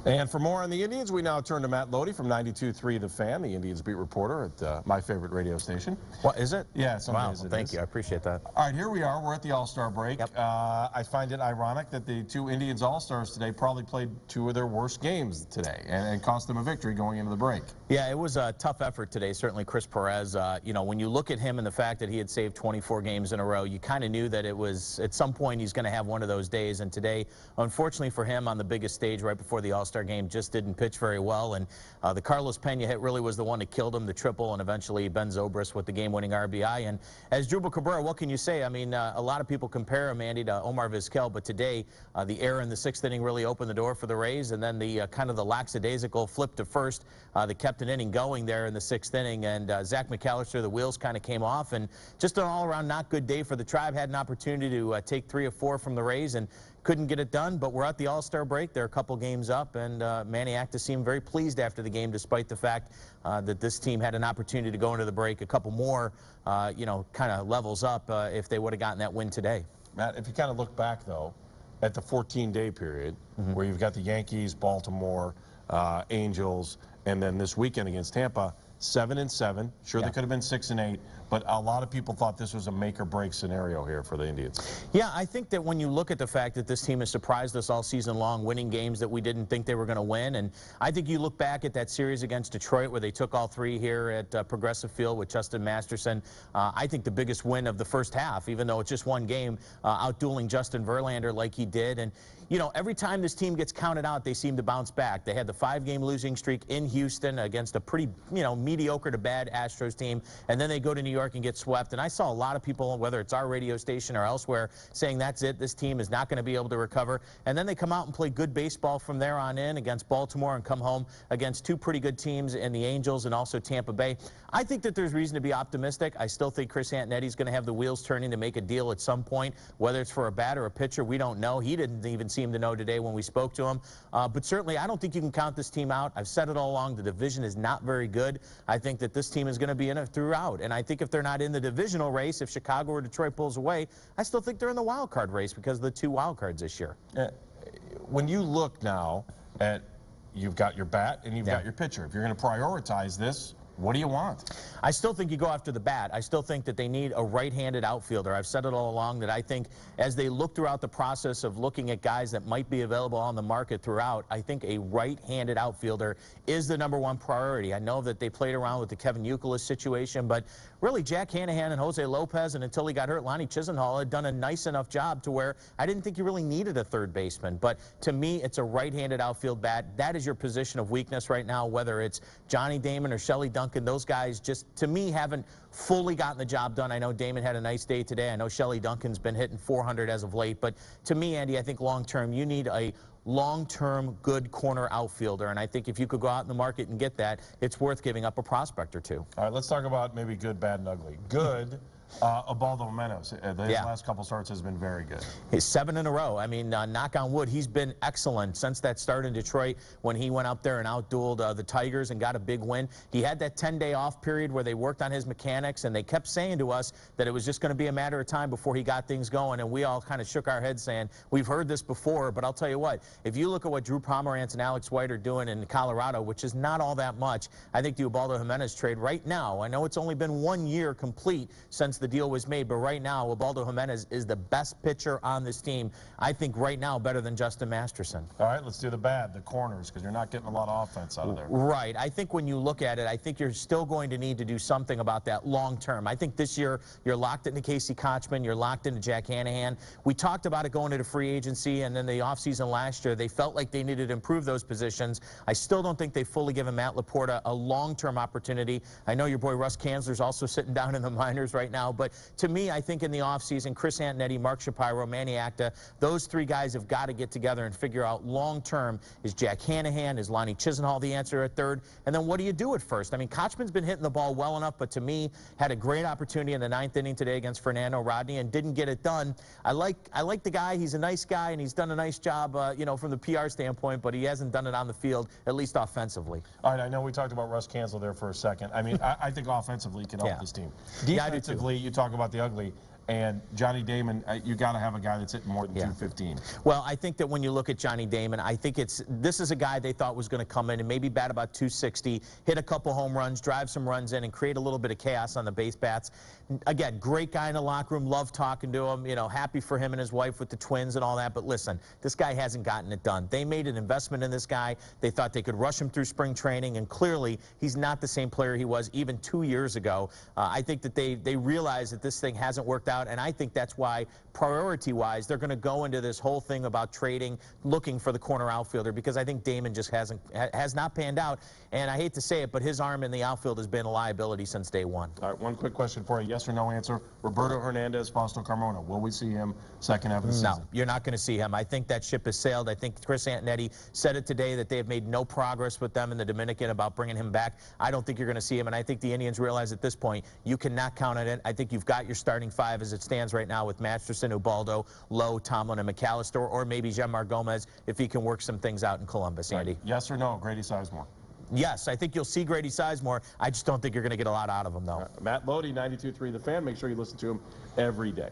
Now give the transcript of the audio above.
And for more on the Indians, we now turn to Matt Loede from 92.3 The Fan, the Indians beat reporter at my favorite radio station. What is it? Yeah, some wow, days well, it thank is. you. I appreciate that. All right, here we are. We're at the All-Star break. Yep. I find it ironic that the two Indians All-Stars today probably played two of their worst games today and cost them a victory going into the break. Yeah, it was a tough effort today. Certainly Chris Perez, you know, when you look at him and the fact that he had saved 24 games in a row, you kind of knew that it was at some point he's going to have one of those days. And today, unfortunately for him, on the biggest stage right before the All-Star game, just didn't pitch very well. And the Carlos Pena hit really was the one that killed him, the triple, and eventually Ben Zobrist with the game-winning RBI. And as Drupal Cabrera, what can you say? I mean, a lot of people compare him, Andy, to Omar Vizquel, but today the error in the sixth inning really opened the door for the Rays, and then the kind of the lackadaisical flip to first that kept an inning going there in the sixth inning. And Zach McAllister, the wheels kind of came off, and just an all-around not good day for the Tribe. Had an opportunity to take 3 of 4 from the Rays and couldn't get it done, but we're at the All-Star break. They're a couple games up, and Manny Acta seemed very pleased after the game, despite the fact that this team had an opportunity to go into the break a couple more, you know, kind of levels up if they would have gotten that win today. Matt, if you kind of look back, though, at the 14-day period, where you've got the Yankees, Baltimore, Angels, and then this weekend against Tampa, 7-7. Sure, they could have been 6-8, but a lot of people thought this was a make-or-break scenario here for the Indians. Yeah, I think that when you look at the fact that this team has surprised us all season long, winning games that we didn't think they were going to win, and I think you look back at that series against Detroit where they took all 3 here at Progressive Field with Justin Masterson. I think the biggest win of the first half, even though it's just one game, outdueling Justin Verlander like he did. And you know, every time this team gets counted out, they seem to bounce back. They had the 5-game losing streak in Houston against a pretty, you know, mediocre to bad Astros team, and then they go to New York and get swept. And I saw a lot of people, whether it's our radio station or elsewhere, saying that's it, this team is not going to be able to recover. And then they come out and play good baseball from there on in against Baltimore and come home against 2 pretty good teams in the Angels and also Tampa Bay. I think that there's reason to be optimistic. I still think Chris Antonetti's going to have the wheels turning to make a deal at some point, whether it's for a bat or a pitcher. We don't know. He didn't even seem to know today when we spoke to him. But certainly, I don't think you can count this team out. I've said it all along. The division is not very good. I think that this team is going to be in it throughout. And I think if they're not in the divisional race, if Chicago or Detroit pulls away, I still think they're in the wild card race because of the 2 wild cards this year. When you look now at, you've got your bat and you've got your pitcher. If you're going to prioritize this, what do you want? I still think you go after the bat. I still think that they need a right-handed outfielder. I've said it all along that I think as they look throughout the process of looking at guys that might be available on the market throughout, I think a right-handed outfielder is the #1 priority. I know that they played around with the Kevin Youkilis situation, but really Jack Hanahan and Jose Lopez, and until he got hurt, Lonnie Chisenhall had done a nice enough job to where I didn't think you really needed a third baseman. But to me, it's a right-handed outfield bat. That is your position of weakness right now, whether it's Johnny Damon or Shelley Duncan. Those guys just, to me, haven't fully gotten the job done. I know Damon had a nice day today. I know Shelley Duncan's been hitting 400 as of late. But to me, Andy, I think long-term, you need a long-term good corner outfielder. And I think if you could go out in the market and get that, it's worth giving up a prospect or 2. All right, let's talk about maybe good, bad, and ugly. Good. Ubaldo Jimenez, his last couple starts has been very good. He's 7 in a row. I mean, knock on wood, he's been excellent since that start in Detroit when he went up there and outdueled the Tigers and got a big win. He had that 10-day off period where they worked on his mechanics, and they kept saying to us that it was just going to be a matter of time before he got things going, and we all kind of shook our heads saying, we've heard this before, but I'll tell you what, if you look at what Drew Pomerantz and Alex White are doing in Colorado, which is not all that much, I think the Ubaldo Jimenez trade right now, I know it's only been 1 year complete since the deal was made, but right now, Ubaldo Jimenez is the best pitcher on this team. I think right now better than Justin Masterson. All right, let's do the bad, the corners, because you're not getting a lot of offense out of there. Right. I think when you look at it, I think you're still going to need to do something about that long term. I think this year you're locked into Casey Kochman, you're locked into Jack Hanahan. We talked about it going into free agency, and then the offseason last year, they felt like they needed to improve those positions. I still don't think they've fully given Matt Laporta a long-term opportunity. I know your boy Russ Kanzler's also sitting down in the minors right now, but to me, I think in the offseason, Chris Antonetti, Mark Shapiro, Manny Acta, those 3 guys have got to get together and figure out long-term, is Jack Hanahan, is Lonnie Chisenhall the answer at third, and then what do you do at first? I mean, Kochman's been hitting the ball well enough, but to me, had a great opportunity in the 9th inning today against Fernando Rodney and didn't get it done. I like the guy. He's a nice guy, and he's done a nice job, you know, from the PR standpoint, but he hasn't done it on the field, at least offensively. All right, I know we talked about Russ Kanzler there for a second. I mean, I think offensively he can help this team. Defensively, you talk about the ugly. And Johnny Damon, you got to have a guy that's hitting more than 215. Well, I think that when you look at Johnny Damon, I think this is a guy they thought was going to come in and maybe bat about 260, hit a couple home runs, drive some runs in, and create a little bit of chaos on the base bats. Again, great guy in the locker room, love talking to him, you know, happy for him and his wife with the twins and all that. But listen, this guy hasn't gotten it done. They made an investment in this guy. They thought they could rush him through spring training, and clearly he's not the same player he was even 2 years ago. I think that they realize that this thing hasn't worked out, and I think that's why, priority-wise, they're going to go into this whole thing about trading, looking for the corner outfielder, because I think Damon just has not panned out. And I hate to say it, but his arm in the outfield has been a liability since day one. All right, one quick question for you, yes or no answer. Roberto Hernandez, Fausto Carmona, will we see him second half of the season? No, you're not going to see him. I think that ship has sailed. I think Chris Antonetti said it today that they have made no progress with them in the Dominican about bringing him back. I don't think you're going to see him, and I think the Indians realize at this point you cannot count on it. I think you've got your starting five as it stands right now with Masterson, Ubaldo, Lowe, Tomlin, and McAllister, or maybe Jeanmar Gomez if he can work some things out in Columbus, Andy. Right. Yes or no, Grady Sizemore? Yes, I think you'll see Grady Sizemore. I just don't think you're going to get a lot out of him, though. Matt Loede, 92.3 The Fan. Make sure you listen to him every day.